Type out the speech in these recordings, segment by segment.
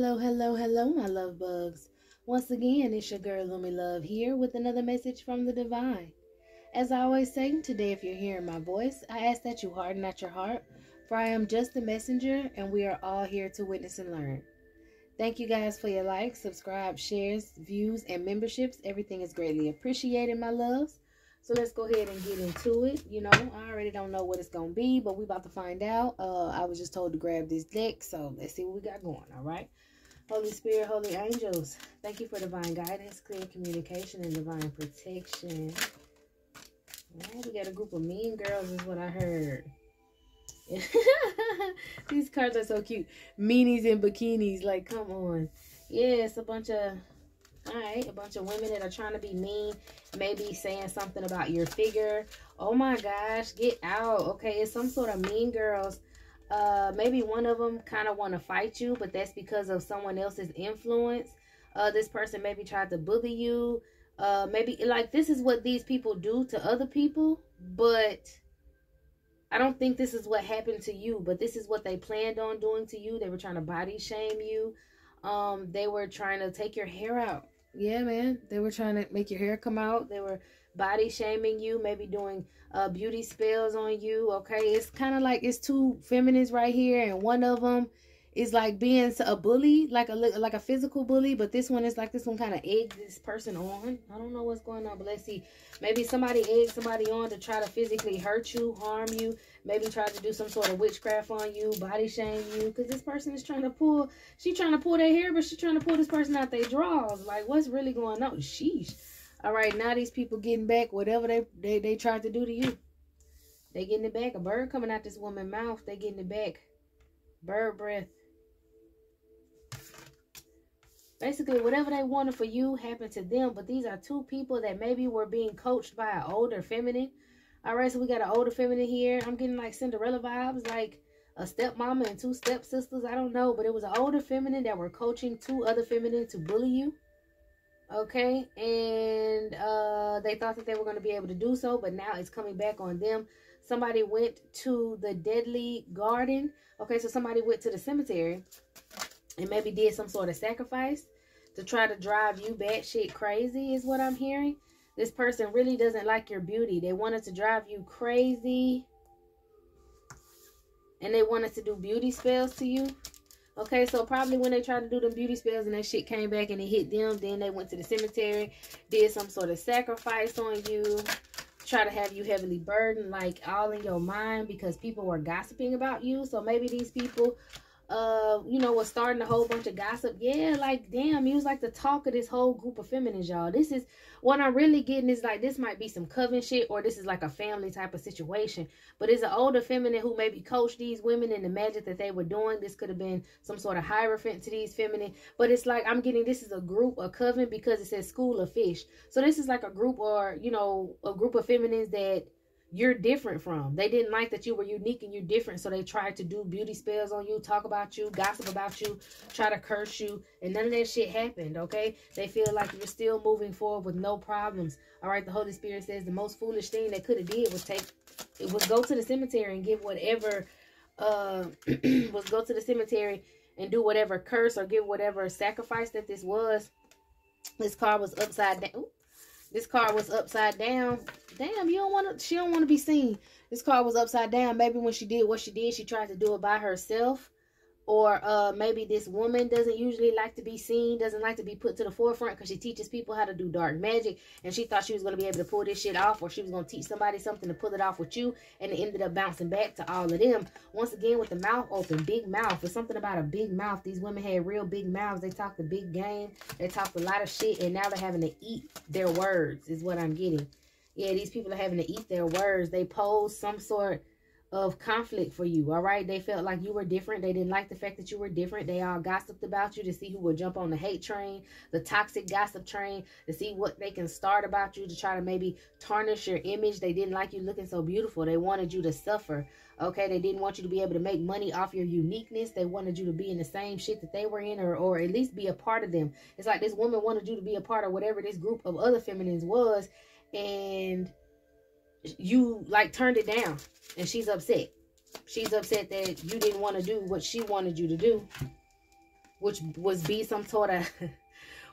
Hello, hello, hello, my love bugs. Once again, it's your girl Lumi Love here with another message from the divine. As I always say, today if you're hearing my voice, I ask that you harden not your heart, for I am just a messenger and we are all here to witness and learn. Thank you guys for your likes, subscribe, shares, views, and memberships. Everything is greatly appreciated, my loves. So let's go ahead and get into it. You know, I already don't know what it's going to be, but we about to find out. I was just told to grab this deck, so let's see what we got going, all right? Holy Spirit, Holy Angels, thank you for divine guidance, clear communication, and divine protection. All right, we got a group of mean girls is what I heard. These cards are so cute. Meanies in bikinis, like, come on. Yeah, it's a bunch of... Alright, a bunch of women that are trying to be mean, maybe saying something about your figure. Oh my gosh, get out. Okay, it's some sort of mean girls. Maybe one of them kind of want to fight you, but that's because of someone else's influence. This person maybe tried to bully you. Maybe, like, this is what these people do to other people, but I don't think this is what happened to you, but this is what they planned on doing to you. They were trying to body shame you. They were trying to take your hair out. Yeah, man. They were trying to make your hair come out. They were body shaming you, maybe doing beauty spells on you. Okay, it's kind of like it's two feminines right here, and one of them is like being a bully, like a physical bully, but this one is like this one kind of egged this person on. I don't know what's going on, but let's see. Maybe somebody egged somebody on to try to physically hurt you, harm you, maybe try to do some sort of witchcraft on you, body shame you, because this person is trying to pull, she's trying to pull their hair, but she's trying to pull this person out their drawers. Like, what's really going on? Sheesh. All right, now these people getting back whatever they tried to do to you. They getting it back. A bird coming out this woman's mouth. They getting it back. Bird breath. Basically, whatever they wanted for you happened to them. But these are two people that maybe were being coached by an older feminine. All right, so we got an older feminine here. I'm getting like Cinderella vibes, like a stepmama and two stepsisters. I don't know, but it was an older feminine that were coaching two other feminine to bully you. Okay, and they thought that they were going to be able to do so, but now it's coming back on them. Somebody went to the deadly garden. Okay, so somebody went to the cemetery and maybe did some sort of sacrifice to try to drive you batshit crazy is what I'm hearing. This person really doesn't like your beauty. They wanted to drive you crazy. And they wanted to do beauty spells to you. Okay, so probably when they tried to do them beauty spells and that shit came back and it hit them, then they went to the cemetery, did some sort of sacrifice on you, try to have you heavily burdened, like all in your mind because people were gossiping about you. So maybe these people... you know, was starting a whole bunch of gossip. Yeah, like, damn, you was like the talk of this whole group of feminines, y'all. This is what I'm really getting is like, this might be some coven shit, or this is like a family type of situation. But it's an older feminine who maybe coached these women in the magic that they were doing. This could have been some sort of hierophant to these feminine. But it's like, I'm getting, this is a group, a coven, because it says school of fish. So this is like a group, or, you know, a group of feminines that you're different from. They didn't like that you were unique and you're different, so they tried to do beauty spells on you, talk about you, gossip about you, try to curse you, and none of that shit happened. Okay, they feel like you're still moving forward with no problems. All right, the Holy Spirit says the most foolish thing they could have did was go to the cemetery and give whatever was go to the cemetery and do whatever curse or give whatever sacrifice that this was. This card was upside down. Ooh. This card was upside down. Damn, you don't want to. She don't want to be seen. This card was upside down. Maybe when she did what she did, she tried to do it by herself. Or maybe this woman doesn't usually like to be seen, doesn't like to be put to the forefront because she teaches people how to do dark magic. And she thought she was going to be able to pull this shit off, or she was going to teach somebody something to pull it off with you. And it ended up bouncing back to all of them. Once again, with the mouth open, big mouth. It's something about a big mouth. These women had real big mouths. They talked a big game. They talked a lot of shit. And now they're having to eat their words is what I'm getting. Yeah, these people are having to eat their words. They pose some sort of conflict for you. All right, they felt like you were different. They didn't like the fact that you were different. They all gossiped about you to see who would jump on the hate train, the toxic gossip train, to see what they can start about you, to try to maybe tarnish your image. They didn't like you looking so beautiful. They wanted you to suffer. Okay, they didn't want you to be able to make money off your uniqueness. They wanted you to be in the same shit that they were in, or at least be a part of them. It's like this woman wanted you to be a part of whatever this group of other feminines was, and you like turned it down, and she's upset. She's upset that you didn't want to do what she wanted you to do. which was be some sort of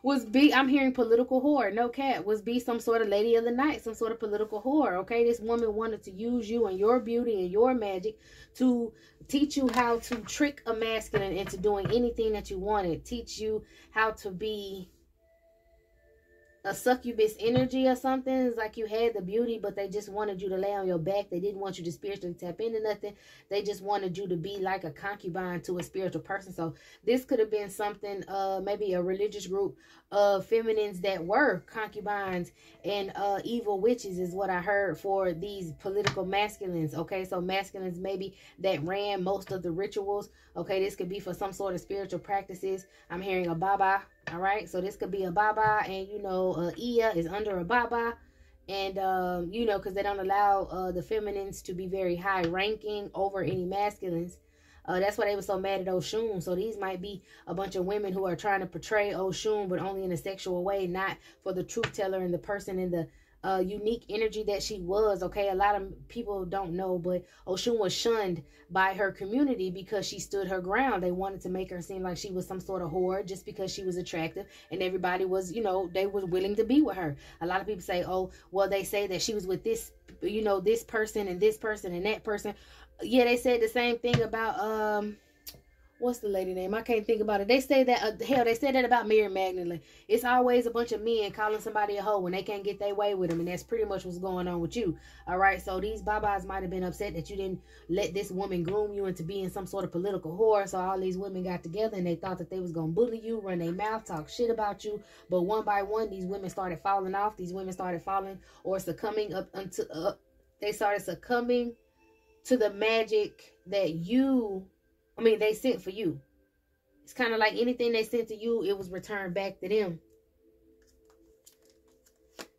I'm hearing political whore, no cap, was be some sort of lady of the night, some sort of political whore. Okay, this woman wanted to use you and your beauty and your magic to teach you how to trick a masculine into doing anything that you wanted, teach you how to be a succubus energy or something. It's like you had the beauty, but they just wanted you to lay on your back. They didn't want you to spiritually tap into nothing. They just wanted you to be like a concubine to a spiritual person. So this could have been something, maybe a religious group of feminines that were concubines and evil witches is what I heard for these political masculines. Okay, so masculines maybe that ran most of the rituals. Okay, this could be for some sort of spiritual practices. I'm hearing a baba. All right, so this could be a baba, and you know, Iya is under a baba, and you know, because they don't allow the feminines to be very high ranking over any masculines. That's why they were so mad at Oshun. So these might be a bunch of women who are trying to portray Oshun, but only in a sexual way, not for the truth teller and the person in the unique energy that she was. Okay, a lot of people don't know, but Oshun was shunned by her community because she stood her ground. They wanted to make her seem like she was some sort of whore just because she was attractive, and everybody was, you know, they were willing to be with her. A lot of people say, oh, well, they say that she was with this, you know, this person and this person and that person. Yeah, they said the same thing about what's the lady name? I can't think about it. They say that, hell, they said that about Mary Magdalene. It's always a bunch of men calling somebody a hoe when they can't get their way with them. And that's pretty much what's going on with you. All right. So these babas might have been upset that you didn't let this woman groom you into being some sort of political whore. So all these women got together and they thought that they was going to bully you, run their mouth, talk shit about you. But one by one, these women started falling off. These women started falling or succumbing they started succumbing to the magic that they sent for you. It's kind of like anything they sent to you, it was returned back to them.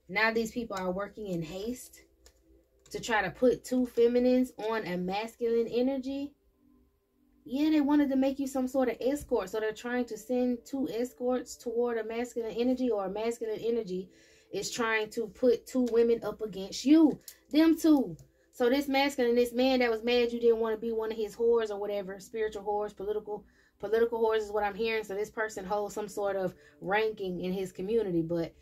Now these people are working in haste to try to put two feminines on a masculine energy. Yeah, they wanted to make you some sort of escort. So they're trying to send two escorts toward a masculine energy, or a masculine energy is trying to put two women up against you. Them two. So this masculine, this man that was mad you didn't want to be one of his whores or whatever, spiritual whores, political whores is what I'm hearing. So this person holds some sort of ranking in his community, but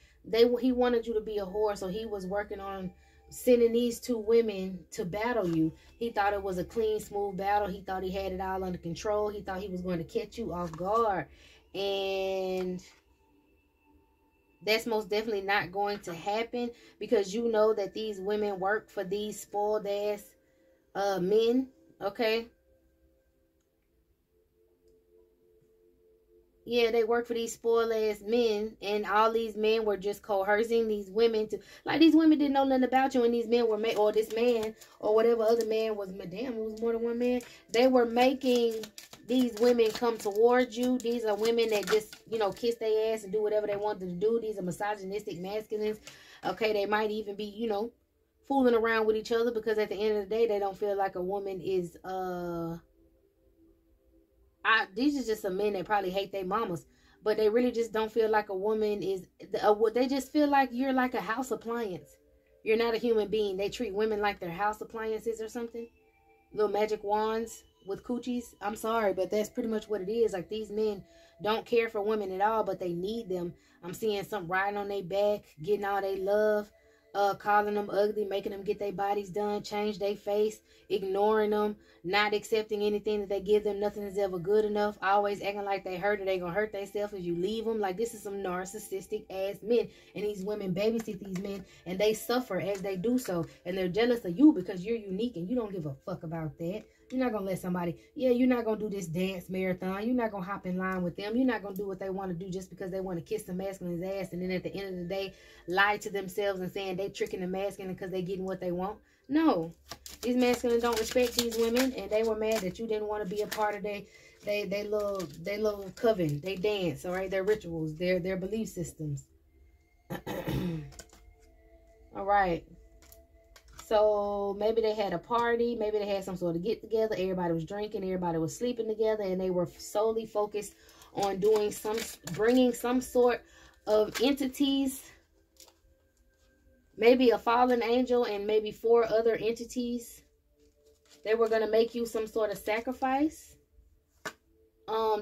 he wanted you to be a whore. So he was working on sending these two women to battle you. He thought it was a clean, smooth battle. He thought he had it all under control. He thought he was going to catch you off guard. And that's most definitely not going to happen, because you know that these women work for these spoiled ass men. Okay. Yeah, they work for these spoiled ass men, and all these men were just coercing these women to, like, these women didn't know nothing about you, and these men were or this man or whatever other man was, damn, it was more than one man. They were making these women come towards you. These are women that just, you know, kiss their ass and do whatever they wanted to do. These are misogynistic masculines. Okay, they might even be, you know, fooling around with each other, because at the end of the day, they don't feel like a woman is these are just some men that probably hate their mamas, but they really just don't feel like a woman is, they just feel like you're like a house appliance. You're not a human being. They treat women like they're house appliances or something. Little magic wands with coochies. I'm sorry, but that's pretty much what it is. Like, these men don't care for women at all, but they need them. I'm seeing some riding on their back, getting all they love, calling them ugly, making them get their bodies done, change their face, ignoring them, not accepting anything that they give them. Nothing is ever good enough, always acting like they hurt or they gonna hurt themselves if you leave them. Like, this is some narcissistic ass men, and these women babysit these men, and they suffer as they do so, and they're jealous of you because you're unique and you don't give a fuck about that. You're not going to let somebody, you're not going to do this dance marathon. You're not going to hop in line with them. You're not going to do what they want to do just because they want to kiss the masculine's ass, and then at the end of the day, lie to themselves and saying they tricking the masculine because they getting what they want. No. These masculines don't respect these women, and they were mad that you didn't want to be a part of they little coven. They dance, all right? Their rituals, their belief systems. All right. So maybe they had a party, maybe they had some sort of get together, everybody was drinking, everybody was sleeping together, and they were solely focused on bringing some sort of entities, maybe a fallen angel and maybe 4 other entities. They were going to make you some sort of sacrifice.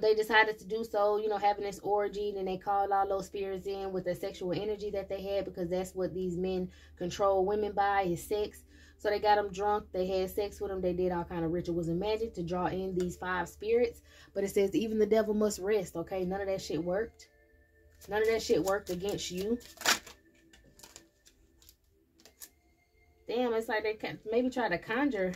They decided to do so, you know, having this orgy. Then they called all those spirits in with the sexual energy that they had, because that's what these men control women by, is sex. So they got them drunk. They had sex with them. They did all kind of rituals and magic to draw in these 5 spirits. But it says even the devil must rest. Okay, none of that shit worked. None of that shit worked against you. Damn, it's like they maybe tried to conjure.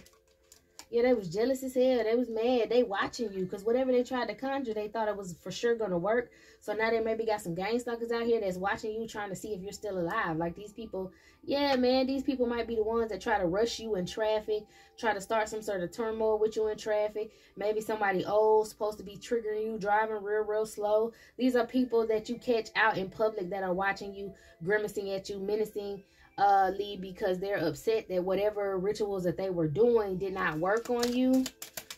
Yeah, they was jealous as hell. They was mad. They watching you, because whatever they tried to conjure, they thought it was for sure going to work. So now they maybe got some gang stalkers out here that's watching you, trying to see if you're still alive. Like these people, yeah, man, these people might be the ones that try to rush you in traffic, try to start some sort of turmoil with you in traffic. Maybe somebody old supposed to be triggering you, driving real slow. These are people that you catch out in public that are watching you, grimacing at you, menacing because they're upset that whatever rituals that they were doing did not work on you.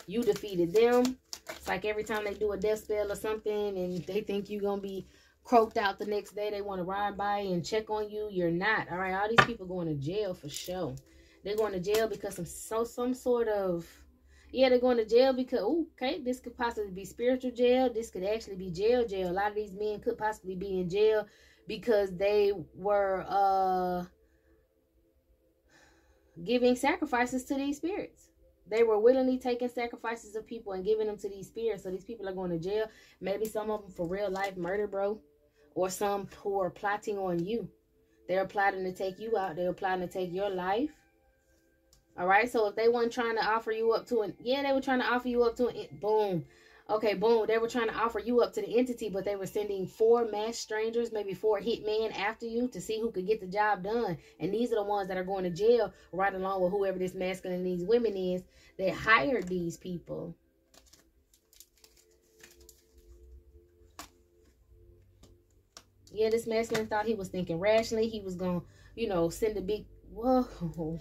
You defeated them. It's like every time they do a death spell or something and they think you're gonna be croaked out the next day, they want to ride by and check on you. You're not. All right, all these people going to jail for sure. They're going to jail because some sort of, yeah, they're going to jail because, ooh, okay, this could possibly be spiritual jail. This could actually be jail. A lot of these men could possibly be in jail because they were giving sacrifices to these spirits. They were willingly taking sacrifices of people and giving them to these spirits. So these people are going to jail. Maybe some of them for real life murder, bro. Or some who are plotting on you. They're plotting to take you out. They're plotting to take your life. All right. So if they weren't trying to offer you up to yeah, they were trying to offer you up to an, boom. Okay, boom. They were trying to offer you up to the entity, but they were sending 4 masked strangers, maybe 4 hitmen after you to see who could get the job done. And these are the ones that are going to jail right along with whoever this masculine these women is that hired these people. Yeah, this masculine thought he was thinking rationally. He was going to, you know, send a big, whoa.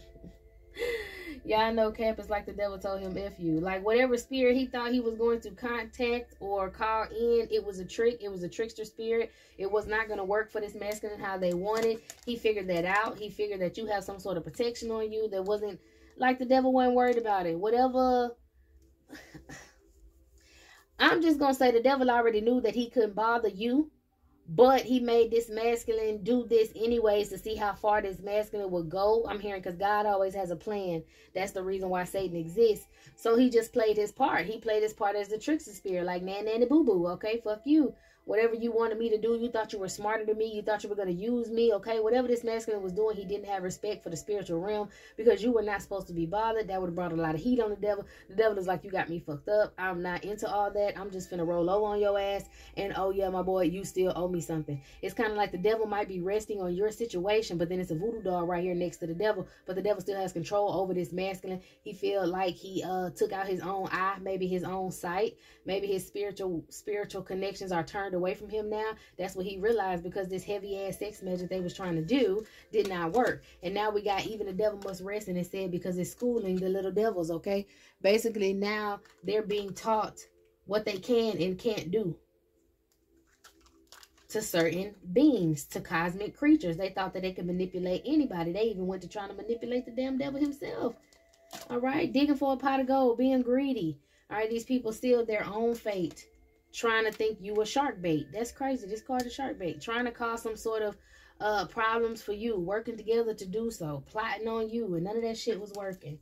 Y'all know Cap is like the devil told him F you. Like whatever spirit he thought he was going to contact or call in, it was a trick. It was a trickster spirit. It was not going to work for this masculine how they wanted. He figured that out. He figured that you have some sort of protection on you. That wasn't, like the devil wasn't worried about it. Whatever. I'm just going to say the devil already knew that he couldn't bother you. But he made this masculine do this anyways to see how far this masculine would go. I'm hearing because God always has a plan. That's the reason why Satan exists. So he just played his part. He played his part as the trickster spirit. Like, nanny boo-boo. Okay, fuck you. Whatever you wanted me to do, you thought you were smarter than me. You thought you were going to use me. Okay, whatever this masculine was doing, he didn't have respect for the spiritual realm because you were not supposed to be bothered. That would have brought a lot of heat on the devil. The devil is like, you got me fucked up. I'm not into all that. I'm just finna roll low on your ass. And oh yeah, my boy, you still owe me something. It's kind of like the devil might be resting on your situation, but then it's a voodoo doll right here next to the devil. But the devil still has control over this masculine. He feel like he took out his own eye, maybe his own sight. Maybe his spiritual connections are turned away from him now. That's what he realized, because this heavy ass sex magic they was trying to do did not work. And now we got even the devil must rest, and it said because it's schooling the little devils. Okay, basically now they're being taught what they can and can't do to certain beings, to cosmic creatures. They thought that they could manipulate anybody. They even went to trying to manipulate the damn devil himself. All right, digging for a pot of gold, being greedy. All right, these people sealed their own fate, trying to think you were shark bait. That's crazy. This card is shark bait. Trying to cause some sort of problems for you, working together to do so, plotting on you, and none of that shit was working.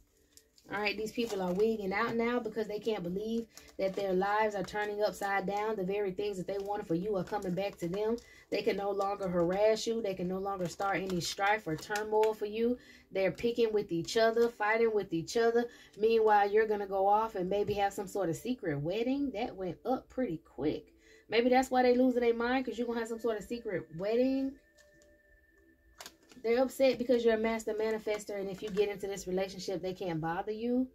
All right, these people are wigging out now because they can't believe that their lives are turning upside down. The very things that they wanted for you are coming back to them. They can no longer harass you. They can no longer start any strife or turmoil for you. They're picking with each other, fighting with each other. Meanwhile, you're going to go off and maybe have some sort of secret wedding. That went up pretty quick. Maybe that's why they losing their mind, because you're going to have some sort of secret wedding. They're upset because you're a master manifester, and if you get into this relationship, they can't bother you.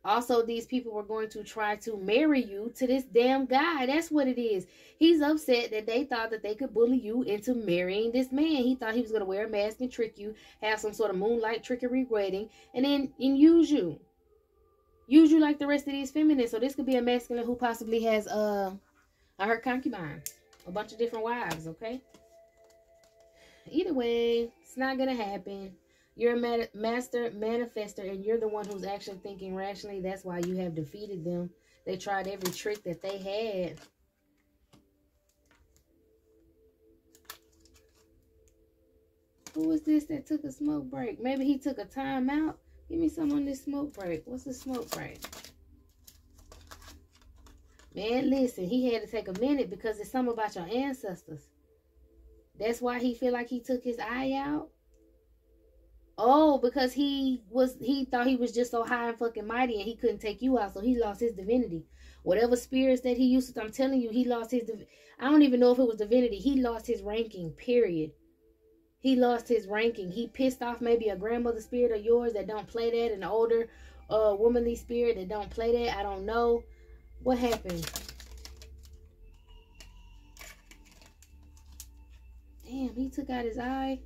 Also, these people were going to try to marry you to this damn guy. That's what it is. He's upset that they thought that they could bully you into marrying this man. He thought he was going to wear a mask and trick you, have some sort of moonlight trickery wedding, and then use you. Use you like the rest of these feminists. So this could be a masculine who possibly has her concubines, a bunch of different wives, okay? Either way, it's not going to happen. You're a master manifester, and you're the one who's actually thinking rationally. That's why you have defeated them. They tried every trick that they had. Who was this that took a smoke break? Maybe he took a time out. Give me some on this smoke break. What's the smoke break? Man, listen, he had to take a minute because it's something about your ancestors. That's why he feel like he took his eye out. Oh, because he thought he was just so high and fucking mighty and he couldn't take you out, so he lost his divinity. Whatever spirits that he used to, I'm telling you, he lost his, I don't even know if it was divinity. He lost his ranking, period. He lost his ranking. He pissed off maybe a grandmother spirit of yours that don't play that, an older womanly spirit that don't play that. I don't know. What happened? Damn, he took out his eye.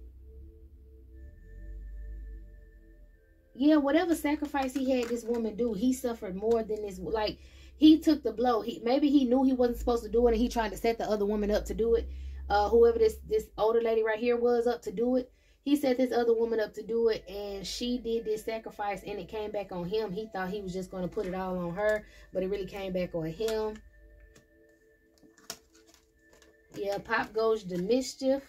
Yeah, whatever sacrifice he had this woman do, he suffered more than this. Like, he took the blow. Maybe he knew he wasn't supposed to do it, and he tried to set the other woman up to do it. Whoever this older lady right here was up to do it. He set this other woman up to do it, and she did this sacrifice, and it came back on him. He thought he was just going to put it all on her, but it really came back on him. Yeah, Pop goes to mischief.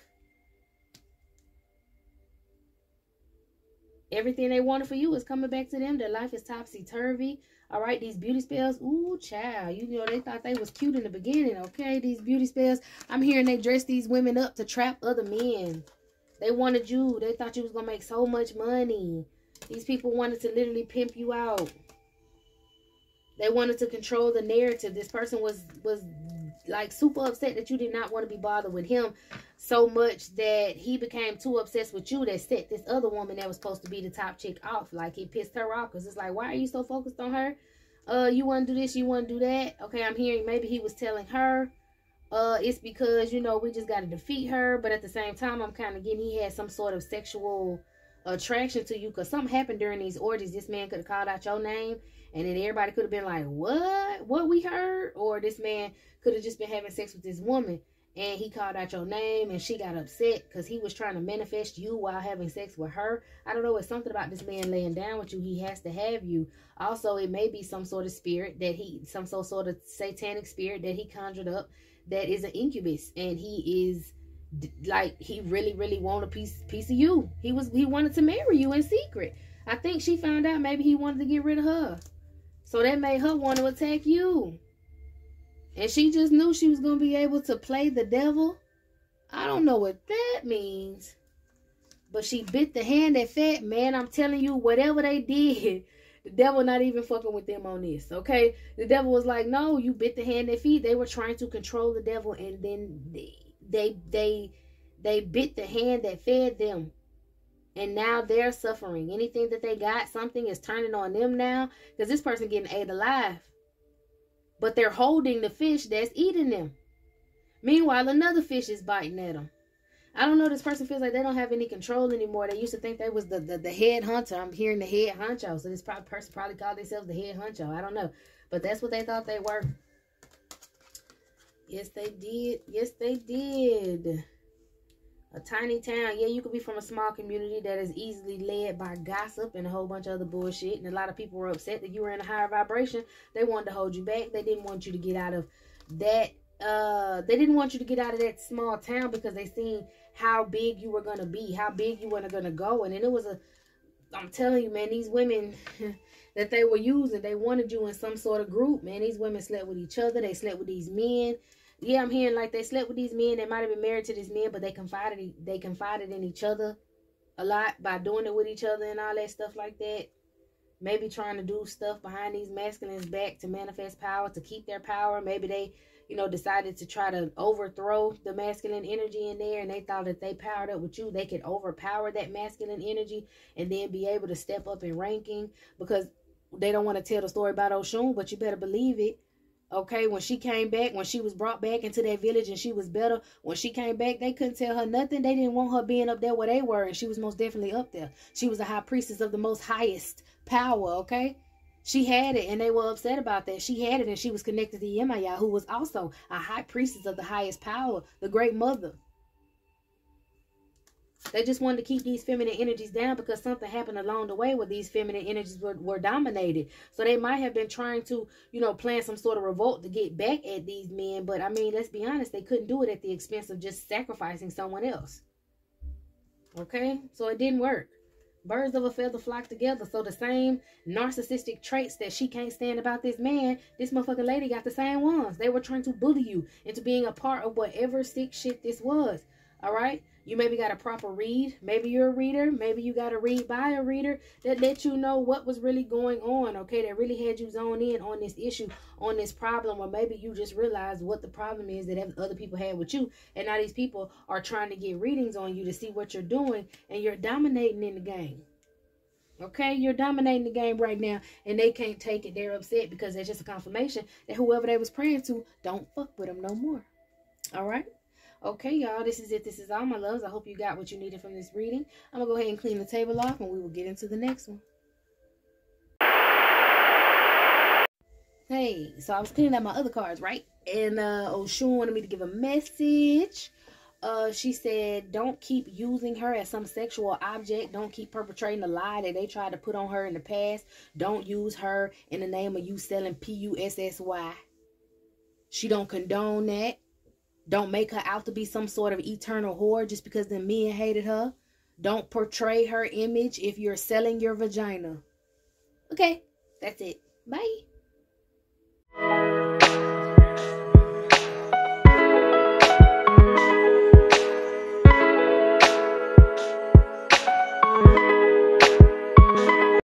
Everything they wanted for you is coming back to them. Their life is topsy-turvy. All right, these beauty spells. Ooh, child. You know, they thought they was cute in the beginning, okay? These beauty spells. I'm hearing they dress these women up to trap other men. They wanted you. They thought you was going to make so much money. These people wanted to literally pimp you out. They wanted to control the narrative. This person was like super upset that you did not want to be bothered with him so much that he became too obsessed with you that set this other woman that was supposed to be the top chick off. Like, he pissed her off because it's like, why are you so focused on her? You want to do this, you want to do that. Okay, I'm hearing maybe he was telling her it's because, you know, we just got to defeat her. But at the same time, I'm kind of getting he had some sort of sexual attraction to you because something happened during these orgies. This man could have called out your name and then everybody could have been like, what we heard? Or this man could have just been having sex with this woman and he called out your name and she got upset because he was trying to manifest you while having sex with her. I don't know. It's something about this man laying down with you. He has to have you. Also, it may be some sort of spirit that some sort of satanic spirit that he conjured up that is an incubus, and he is like, he really want a piece of you. He wanted to marry you in secret. I think she found out maybe he wanted to get rid of her, so that made her want to attack you. And she just knew she was going to be able to play the devil. I don't know what that means, but she bit the hand that fed. Man, I'm telling you, whatever they did, the devil not even fucking with them on this, okay? The devil was like, no, you bit the hand that feed. They were trying to control the devil, and then they bit the hand that fed them. And now they're suffering. Anything that they got, something is turning on them now, because this person getting ate alive. But they're holding the fish that's eating them. Meanwhile, another fish is biting at them. I don't know. This person feels like they don't have any control anymore. They used to think they was the head hunter. I'm hearing the head honcho. So this person probably called themselves the head honcho. I don't know. But that's what they thought they were. Yes, they did. Yes, they did. A tiny town. Yeah, you could be from a small community that is easily led by gossip and a whole bunch of other bullshit. And a lot of people were upset that you were in a higher vibration. They wanted to hold you back. They didn't want you to get out of that. They didn't want you to get out of that small town because they seen how big you were going to be, how big you were going to go. And then it was I'm telling you, man, these women that they were using, they wanted you in some sort of group, man. These women slept with each other. They slept with these men. Yeah, I'm hearing like they slept with these men. They might have been married to these men, but they confided in each other a lot by doing it with each other and all that stuff like that. Maybe trying to do stuff behind these masculines' back to manifest power, to keep their power. Maybe they, decided to try to overthrow the masculine energy in there, and they thought that they powered up with you, they could overpower that masculine energy and then be able to step up in ranking, because they don't want to tell the story about Oshun, but you better believe it. Okay, when she came back, when she was brought back into that village and she was better, when she came back, they couldn't tell her nothing. They didn't want her being up there where they were, and she was most definitely up there. She was a high priestess of the most highest power, okay? She had it, and they were upset about that. She had it, and she was connected to Yemaya, who was also a high priestess of the highest power, the great mother. They just wanted to keep these feminine energies down because something happened along the way where these feminine energies were dominated. So they might have been trying to, you know, plan some sort of revolt to get back at these men. But I mean, let's be honest, they couldn't do it at the expense of just sacrificing someone else. Okay, so it didn't work. Birds of a feather flock together. So the same narcissistic traits that she can't stand about this man, this motherfucking lady got the same ones. They were trying to bully you into being a part of whatever sick shit this was. All right, you maybe got a proper read. Maybe you're a reader. Maybe you got to read by a reader that let you know what was really going on. Okay, that really had you zone in on this issue, on this problem, or maybe you just realized what the problem is that other people had with you, and now these people are trying to get readings on you to see what you're doing, and you're dominating in the game. Okay, you're dominating the game right now, and they can't take it. They're upset because it's just a confirmation that whoever they was praying to, don't fuck with them no more. All right. Okay, y'all, this is it. This is all, my loves. I hope you got what you needed from this reading. I'm going to go ahead and clean the table off, and we will get into the next one. Hey, so I was cleaning up my other cards, right? And Oshun wanted me to give a message. She said, don't keep using her as some sexual object. Don't keep perpetrating the lie that they tried to put on her in the past. Don't use her in the name of you selling PUSSY. She don't condone that. Don't make her out to be some sort of eternal whore just because the men hated her. Don't portray her image if you're selling your vagina. Okay, that's it. Bye.